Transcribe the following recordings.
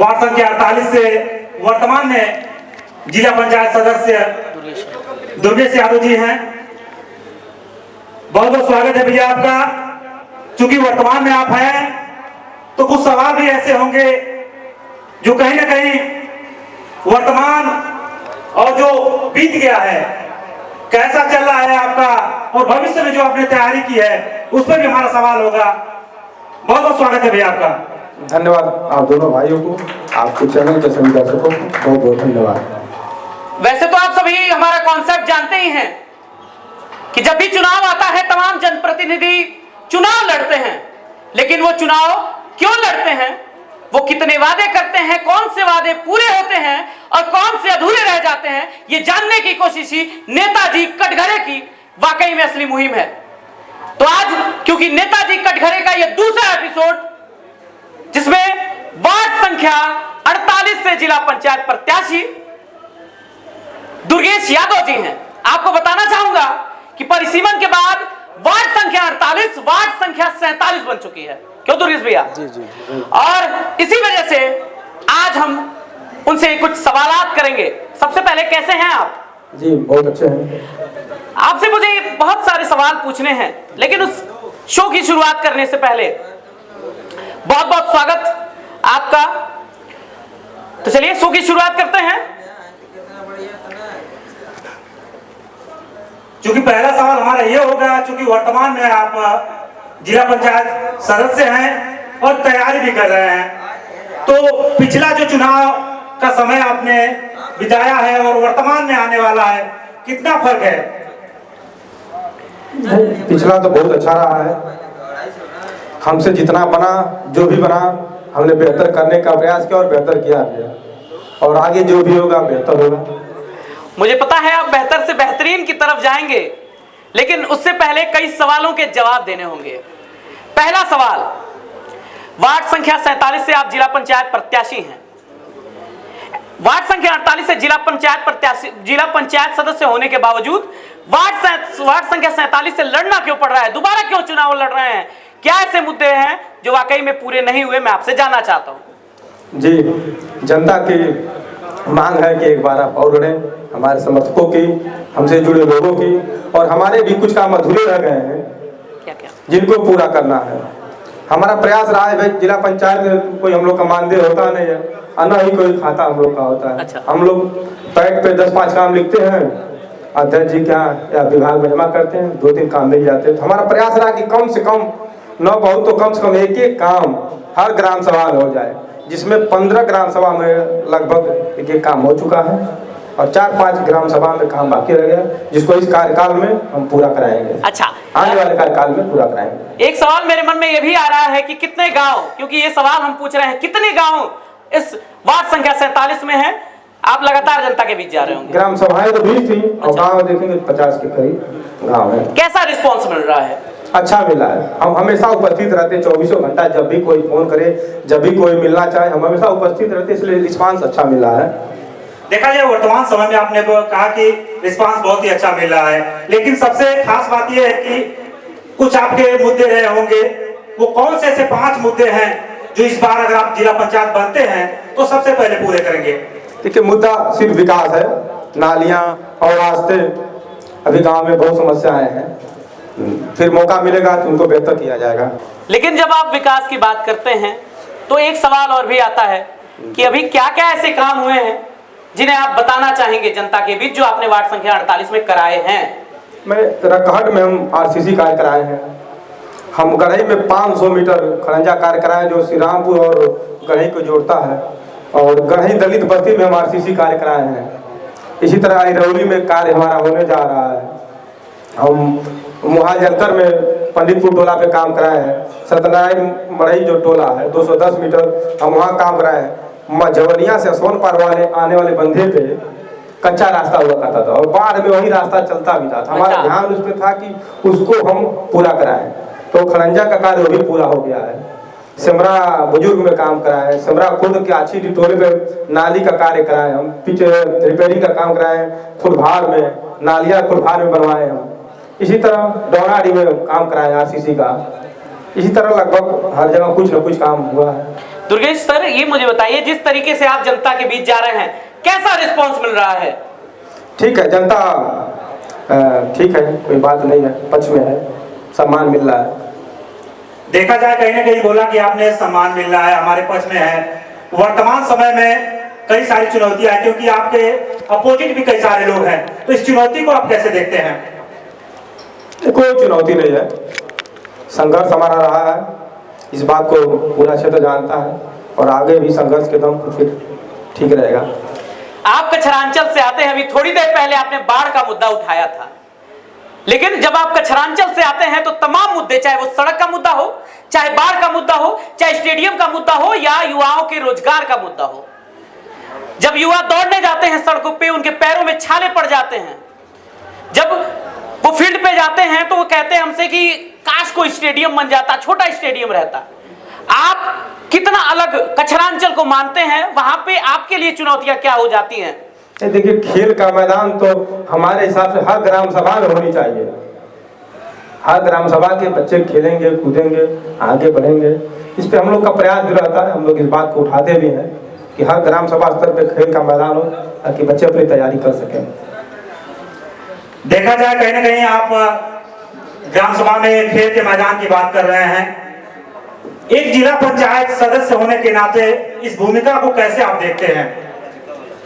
Ward संख्या 48 से वर्तमान में जिला पंचायत सदस्य दुर्गेश यादव जी हैं। बहुत बहुत स्वागत है भैया आपका। चूंकि वर्तमान में आप हैं तो कुछ सवाल भी ऐसे होंगे जो कहीं ना कहीं वर्तमान और जो बीत गया है कैसा चल रहा है आपका और भविष्य में जो आपने तैयारी की है उस पर भी हमारा सवाल होगा। बहुत बहुत स्वागत है भैया आपका। धन्यवाद आप दोनों भाइयों को, आपके चैनल के सभी दर्शकों को बहुत बहुत धन्यवाद। वैसे तो आप सभी हमारा कॉन्सेप्ट जानते ही हैं कि जब भी चुनाव आता है तमाम जनप्रतिनिधि चुनाव लड़ते हैं, लेकिन वो चुनाव क्यों लड़ते हैं, वो कितने वादे करते हैं, कौन से वादे पूरे होते हैं और कौन से अधूरे रह जाते हैं, ये जानने की कोशिश ही नेताजी कटघरे की वाकई में असली मुहिम है। तो आज क्योंकि नेताजी कटघरे का ये दूसरा एपिसोड जिसमें वार्ड संख्या 48 से जिला पंचायत प्रत्याशी दुर्गेश यादव जी हैं, आपको बताना चाहूंगा कि परिसीमन के बाद वार्ड संख्या 48 वार्ड संख्या 47 बन चुकी है। क्यों दुर्गेश भैया? जी। और इसी वजह से आज हम उनसे कुछ सवालात करेंगे। सबसे पहले कैसे हैं आप? जी बहुत अच्छे हैं। आपसे मुझे बहुत सारे सवाल पूछने हैं, लेकिन उस शो की शुरुआत करने से पहले बहुत बहुत स्वागत आपका। तो चलिए शो की शुरुआत करते हैं। चूंकि पहला सवाल हमारा ये होगा, चूंकि वर्तमान में आप जिला पंचायत सदस्य हैं और तैयारी भी कर रहे हैं, तो पिछला जो चुनाव का समय आपने बिताया है और वर्तमान में आने वाला है, कितना फर्क है? पिछला तो बहुत अच्छा रहा है। हमसे जितना बना, जो भी बना, हमने बेहतर करने का प्रयास किया और बेहतर किया भी, और आगे जो भी होगा बेहतर होगा। मुझे पता है आप बेहतर से बेहतरीन की तरफ जाएंगे, लेकिन उससे पहले कई सवालों के जवाब देने होंगे। पहला सवाल, वार्ड संख्या 47 से आप जिला पंचायत प्रत्याशी हैं। वार्ड संख्या 48 से जिला पंचायत सदस्य होने के बावजूद वार्ड संख्या 47 से लड़ना क्यों पड़ रहा है? दोबारा क्यों चुनाव लड़ रहे हैं? क्या ऐसे मुद्दे हैं जो वाकई में पूरे नहीं हुए? मैं आपसे जानना चाहता हूं। जी, जनता की मांग है कि एक बार आप और लड़ें, हमारे समर्थकों की, हमसे जुड़े लोगों की, और हमारे भी कुछ काम अधूरे रह गए हैं क्या जिनको पूरा करना है। हमारा प्रयास रहा है, भाई जिला पंचायत में कोई हम लोग का मानदेय होता नहीं है, अन्ना ही कोई खाता हम लोग का होता है। अच्छा। हम लोग पैड पे 10-5 काम लिखते हैं, अध्यक्ष जी क्या या विभाग में जमा करते हैं, 2-3 काम मिल जाते हैं। तो हमारा प्रयास रहा कि कम से कम न बहुत तो कम से कम एक काम हर ग्राम सभा में हो जाए, जिसमें 15 ग्राम सभा में लगभग एक काम हो चुका है और 4-5 ग्राम सभा में काम बाकी रह गया, जिसको इस कार्यकाल में हम पूरा कराएंगे। अच्छा, आने वाले कार्यकाल में पूरा कराएंगे। एक सवाल मेरे मन में यह भी आ रहा है कि कितने गांव, क्योंकि ये सवाल हम पूछ रहे हैं, कितने गांव इस वार्ड संख्या 47 में है? आप लगातार जनता के बीच जा रहे होंगे। ग्राम सभाएं तो 20 थी और गाँव देखेंगे 50 के करीब गाँव है। कैसा रिस्पॉन्स मिल रहा है? अच्छा मिला है। हम हमेशा उपस्थित रहते, 24 घंटा, जब भी कोई फोन करे, जब भी कोई मिलना चाहे, हम हमेशा उपस्थित रहते, इसलिए रिस्पांस अच्छा मिला है। देखा जाए वर्तमान समय में आपने कहा कि रिस्पांस बहुत ही अच्छा मिल रहा है, लेकिन सबसे खास बात यह है कि कुछ आपके मुद्दे रहे होंगे। वो कौन से ऐसे 5 मुद्दे हैं जो इस बार अगर आप जिला पंचायत बनते हैं तो सबसे पहले पूरे करेंगे? देखिए, मुद्दा सिर्फ विकास है, नालियाँ और रास्ते, अभी गाँव में बहुत समस्याएं हैं, फिर मौका मिलेगा तो उनको बेहतर किया जाएगा। लेकिन जब आप विकास की बात करते हैं तो एक सवाल और भी आता है कि अभी क्या क्या ऐसे काम हुए हैं जिन्हें आप बताना चाहेंगे जनता के बीच, जो आपने वार्ड संख्या 48 में कराए हैं? मैं रकहट में हम RCC कार्य कराए हैं, हम गढ़ई में 500 मीटर खरंजा कार्य कराए जो श्री रामपुर और गढ़ई को जोड़ता है, और गढ़ई दलित बस्ती में हम RCC कार्य कराए हैं। इसी तरह अरौली में कार्य हमारा होने जा रहा है। हम मुहाजलकर में पंडितपुर टोला पे काम कराए हैं, सत्यनारायण मढ़ई जो टोला है 210 मीटर हम वहाँ काम कराए हैं। जवनिया से सोन पार वाले आने वाले बंधे पे कच्चा रास्ता हुआ करता था और बाढ़ में वही रास्ता चलता भी था। हमारा ध्यान उस पर था कि उसको हम पूरा कराएं, तो खरंजा का कार्य वो भी पूरा हो गया है। सिमरा बुजुर्ग में काम कराए हैं, सिमरा खुद के आछी डिटोले पे नाली का कार्य कराए, हम पीछे रिपेयरिंग का काम कराए, खुरभार में नालियाँ खुरभार में बनवाए हम। इसी तरह डौनाडी में काम कराए RCC का। इसी तरह लगभग हर जगह कुछ न कुछ काम हुआ है। दुर्गेश सर, ये मुझे बताइए, जिस तरीके से आप जनता के बीच जा रहे हैं, कैसा रिस्पांस मिल रहा है? ठीक है, जनता ठीक है, कोई बात नहीं है, पक्ष में है, सम्मान मिल रहा है। देखा जाए कहीं ना कहीं बोला कि आपने सम्मान मिल रहा है, हमारे पक्ष में है। वर्तमान समय में कई सारी चुनौतियां हैं, क्योंकि आपके अपोजिट भी कई सारे लोग हैं, तो इस चुनौती को आप कैसे देखते हैं? कोई चुनौती नहीं है, संघर्ष हमारा रहा है, इस बात को पूरा क्षेत्र जानता है, और आगे भी संघर्ष के दम फिर ठीक रहेगा। आप कचरांचल से आते हैं, अभी थोड़ी देर पहले आपने बाढ़ का मुद्दा उठाया था, लेकिन जब आप कचरांचल से आते हैं तो तमाम मुद्दे, चाहे वो सड़क का मुद्दा हो, चाहे बाढ़ का मुद्दा हो, चाहे स्टेडियम का मुद्दा हो, या युवाओं के रोजगार का मुद्दा हो, जब युवा दौड़ने जाते हैं सड़कों पे, उनके पैरों में छाले पड़ जाते हैं, जब वो फील्ड पे जाते हैं तो वो कहते हैं हमसे कि काश कोई स्टेडियम बन जाता, छोटा स्टेडियम रहता। आप कितना अलग कचरांचल को मानते हैं, वहां पे आपके लिए चुनौतियां क्या हो जाती हैं? देखिए, खेल का मैदान तो हमारे हिसाब से हर ग्राम सभा में होनी चाहिए। हर ग्राम सभा के बच्चे खेलेंगे, कूदेंगे, आगे बढ़ेंगे, इस पे हम लोग का प्रयास भी रहता है। हम लोग इस बात को उठाते भी हैं कि हर ग्राम सभा स्तर पे खेल का मैदान हो, ताकि बच्चे अपनी तैयारी कर सकें। देखा जाए कहीं ना कहीं आप ग्राम सभा में खेल के मैदान की बात कर रहे हैं, एक जिला पंचायत सदस्य होने के नाते इस भूमिका को कैसे आप देखते हैं?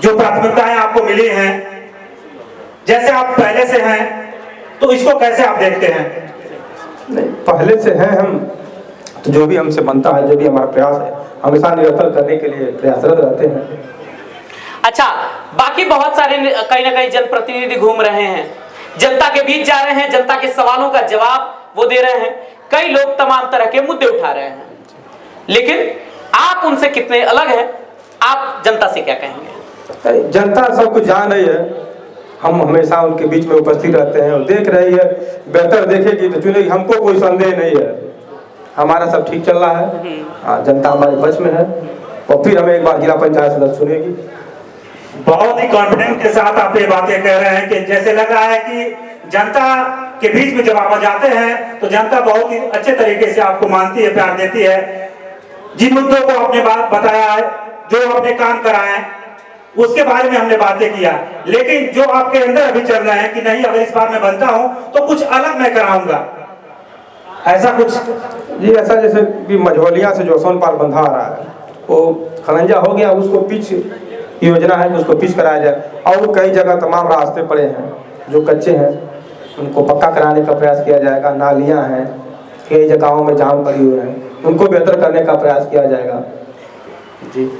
जो प्राथमिकताएं आपको मिली हैं, जैसे आप पहले से हैं, तो इसको कैसे आप देखते हैं? नहीं, पहले से हैं हम, तो जो भी हमसे बनता है, जो भी हमारा प्रयास है, हमेशा निरंतर करने के लिए प्रयासरत रहते हैं। अच्छा, बाकी बहुत सारे कहीं ना कहीं जनप्रतिनिधि घूम रहे हैं, जनता के बीच जा रहे हैं, जनता के सवालों का जवाब वो दे रहे हैं, कई लोग तमाम तरह के मुद्दे उठा रहे हैं, लेकिन आप उनसे कितने अलग हैं? आप जनता से क्या कहेंगे? जनता सब कुछ जान रही है, हम हमेशा उनके बीच में उपस्थित रहते हैं और देख रही है, बेहतर देखेगी तो चुनेगी, हमको कोई संदेह नहीं है, हमारा सब ठीक चल रहा है। जनता हमारे पक्ष में है, और फिर हमें एक बार जिला पंचायत सदस्य चुनेगी। बहुत ही कॉन्फिडेंस के साथ आप ये बातें कह रहे हैं कि जैसे लग रहा है कि जनता के बीच में जब आप जाते हैं तो जनता बहुत ही अच्छे तरीके से आपको मानती है, प्यार देती है। जिन मुद्दों को आपने बात बताया है, जो आपने काम कराए हैं, उसके बारे में हमने बातें किया, लेकिन जो आपके अंदर अभी चल रहा है कि नहीं, अगर इस बार मैं बनता हूं तो कुछ अलग मैं कराऊंगा, ऐसा कुछ? जी, ऐसा जैसे कि मझौलिया से जो सोनपाल बंधा आ रहा है, वो खलंजा हो गया, उसको पिच योजना है कि उसको पिच कराया जाए, और कई जगह तमाम रास्ते पड़े हैं जो कच्चे हैं, उनको पक्का कराने का प्रयास किया जाएगा। नालियां हैं, कई जगहों में जाम पड़ी हुई हैं, उनको बेहतर करने का प्रयास किया जाएगा। जी,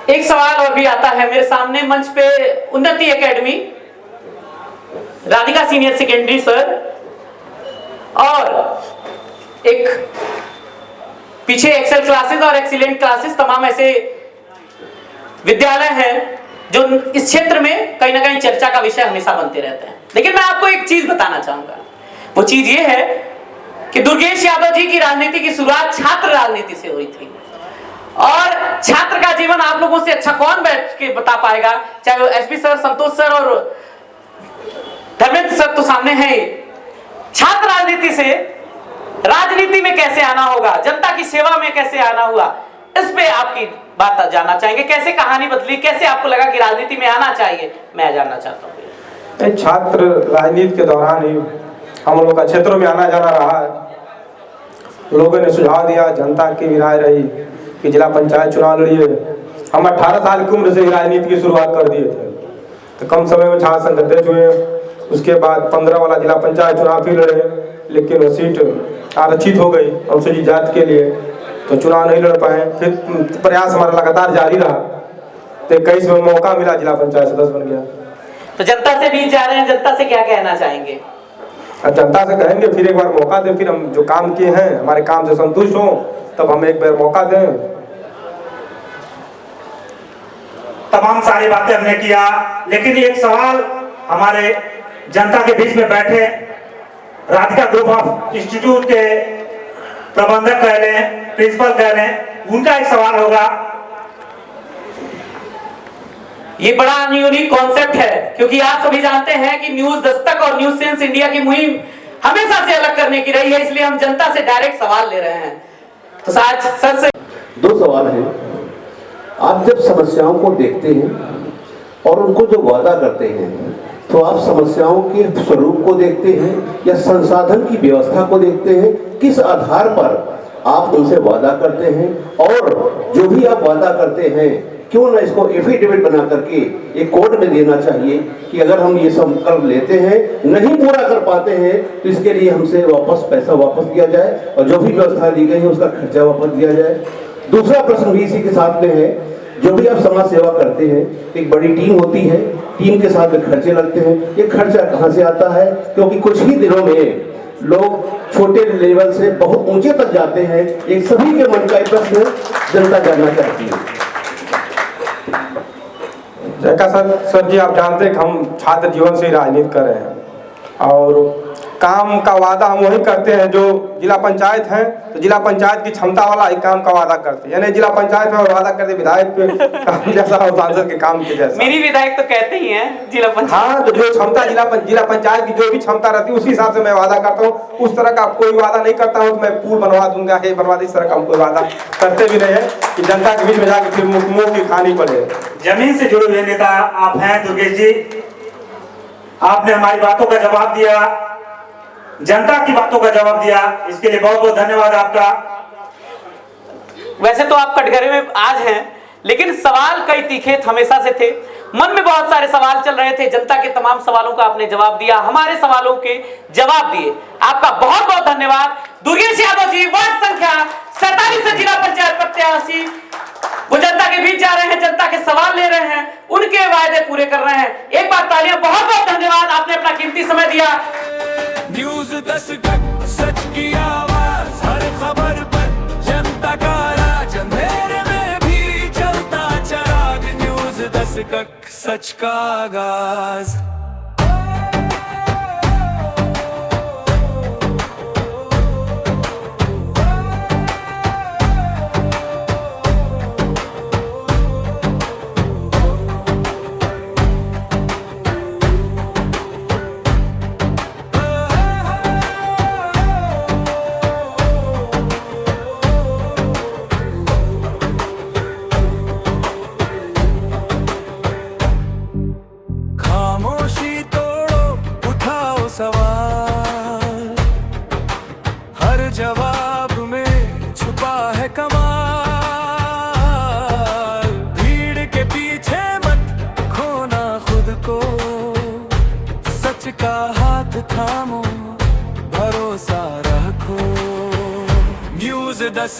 एक सवाल और भी आता है मेरे सामने, मंच पे उन्नति academy, Radhika senior secondary sir, और एक पीछे एक्सेल क्लासेस और एक्सीलेंट क्लासेस, तमाम ऐसे विद्यालय हैं जो इस क्षेत्र में कहीं ना कहीं चर्चा का विषय हमेशा बनते रहते हैं। लेकिन मैं आपको एक चीज बताना चाहूंगा, वो चीज ये है कि दुर्गेश यादव जी की राजनीति की शुरुआत छात्र राजनीति से हुई थी, और छात्र का जीवन आप लोगों से अच्छा कौन बैठ के बता पाएगा, चाहे वो एसपी सर, संतोष सर और धर्मेंद्र सर तो सामने हैं। छात्र राजनीति से राजनीति में कैसे आना होगा, जनता की सेवा में कैसे आना हुआ, इस पे आपकी बात जानना चाहेंगे। कैसे कहानी बदली, कैसे आपको लगा कि राजनीति में आना चाहिए, मैं जानना चाहता हूँ। छात्र राजनीति के दौरान ही हम लोग का क्षेत्रों में आना जाना रहा है, लोगों ने सुझाव दिया, जनता की राय रही कि जिला पंचायत चुनाव लड़िए। हम 18 साल की उम्र से राजनीति की शुरुआत कर दिए थे, तो कम समय में छात्र संघ अध्यक्ष हुए। उसके बाद 15 वाला जिला पंचायत चुनाव फिर लड़े, लेकिन वो सीट आरक्षित हो गई अनुसूचित जाति के लिए, तो चुनाव नहीं लड़ पाए। फिर प्रयास हमारा लगातार जारी रहा, तो 21 में मौका मिला, जिला पंचायत सदस्य बन गया। तो जनता से बीच जा रहे हैं, जनता से क्या कहना चाहेंगे? जनता से कहेंगे फिर एक बार मौका दें, फिर हम जो काम किए हैं हमारे काम से संतुष्ट हों, तब हम एक बार मौका दें। तमाम सारी बातें हमने किया, लेकिन एक सवाल हमारे जनता के बीच में बैठे राधिका ग्रुप ऑफ इंस्टीट्यूट के प्रबंधक कह लें, प्रिंसिपल कह लें, उनका एक सवाल होगा। ये बड़ा यूनिक कॉन्सेप्ट है, क्योंकि आप सभी जानते हैं कि न्यूज दस्तक और न्यूज सेंस इंडिया की मुहिम हमेशा से अलग करने की रही है, इसलिए हम जनता से डायरेक्ट सवाल ले रहे हैं। तो आज सर से दो सवाल हैं। आप जब समस्याओं को देखते हैं और उनको जो वादा करते हैं, तो आप समस्याओं के स्वरूप को देखते हैं या संसाधन की व्यवस्था को देखते हैं? किस आधार पर आप उनसे वादा करते हैं? और जो भी आप वादा करते हैं, क्यों ना इसको एफिडेविट बना करके एक कोर्ट में देना चाहिए कि अगर हम ये सब कर लेते हैं, नहीं पूरा कर पाते हैं, तो इसके लिए हमसे वापस पैसा वापस दिया जाए और जो भी व्यवस्था दी गई है उसका खर्चा वापस दिया जाए। दूसरा प्रश्न भी इसी के साथ में है, जो भी आप समाज सेवा करते हैं, एक बड़ी टीम होती है, टीम के साथ में खर्चे लगते हैं। ये खर्चा कहाँ से आता है? क्योंकि कुछ ही दिनों में लोग छोटे लेवल से बहुत ऊंचे तक जाते हैं। एक सभी के मन का एक प्रश्न जनता जानना चाहती है। जैसा सर जी आप जानते हैं कि हम छात्र जीवन से ही राजनीति कर रहे हैं और काम का वादा हम वही करते हैं जो जिला पंचायत है, तो जिला पंचायत की क्षमता वाला ही काम का वादा करते हैं। यानी जिला पंचायत में वादा करते विधायक पे काम जैसा और सांसद के काम के जैसा। मेरी विधायक तो कहते ही हैं जिला पंचायत। हाँ, तो जो क्षमता जिला पंचायत की जो भी क्षमता रहती है उसी हिसाब से मैं वादा करता हूँ। उस तरह का कोई वादा नहीं करता हूँ कि मैं पुल बनवा दूंगा, ये बनवा दूंगा, इस तरह का हम कोई वादा करते भी नहीं है कि जनता के बीच में जाकर फिर मुंह की खानी पड़े। जमीन से जुड़े हुए नेता आप हैं दुर्गेश जी, आपने हमारी बातों का जवाब दिया, जनता की बातों का जवाब दिया, इसके लिए बहुत बहुत धन्यवाद आपका। वैसे तो आप कटघरे में आज हैं, लेकिन सवाल कई तीखे हमेशा से थे, मन में बहुत सारे सवाल चल रहे थे। जनता के तमाम सवालों का आपने जवाब दिया, हमारे सवालों के जवाब दिए। आपका बहुत बहुत धन्यवाद। दुर्गेश यादव जी, वार्ड संख्या 47 से जिला पंचायत प्रत्याशी, वो जनता के बीच जा रहे हैं, जनता के सवाल ले रहे हैं, उनके वायदे पूरे कर रहे हैं। एक बार तालियां, बहुत बहुत धन्यवाद, आपने अपना कीमती समय दिया। न्यूज़ 10 सच की आवाज, हर खबर पर जनता का राज, अंधेरे में भी चलता चिराग। न्यूज़ 10 सच का आगाज। सवाल, हर जवाब में छुपा है कमाल। भीड़ के पीछे मत खोना खुद को, सच का हाथ थामो, भरोसा रखो। न्यूज़ 10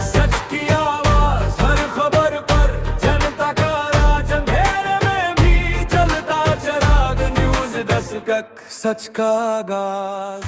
सच की आवाज, हर खबर पर जनता का राज, अंधेरे में भी चलता चिराग। न्यूज़ 10 सच का आगाज।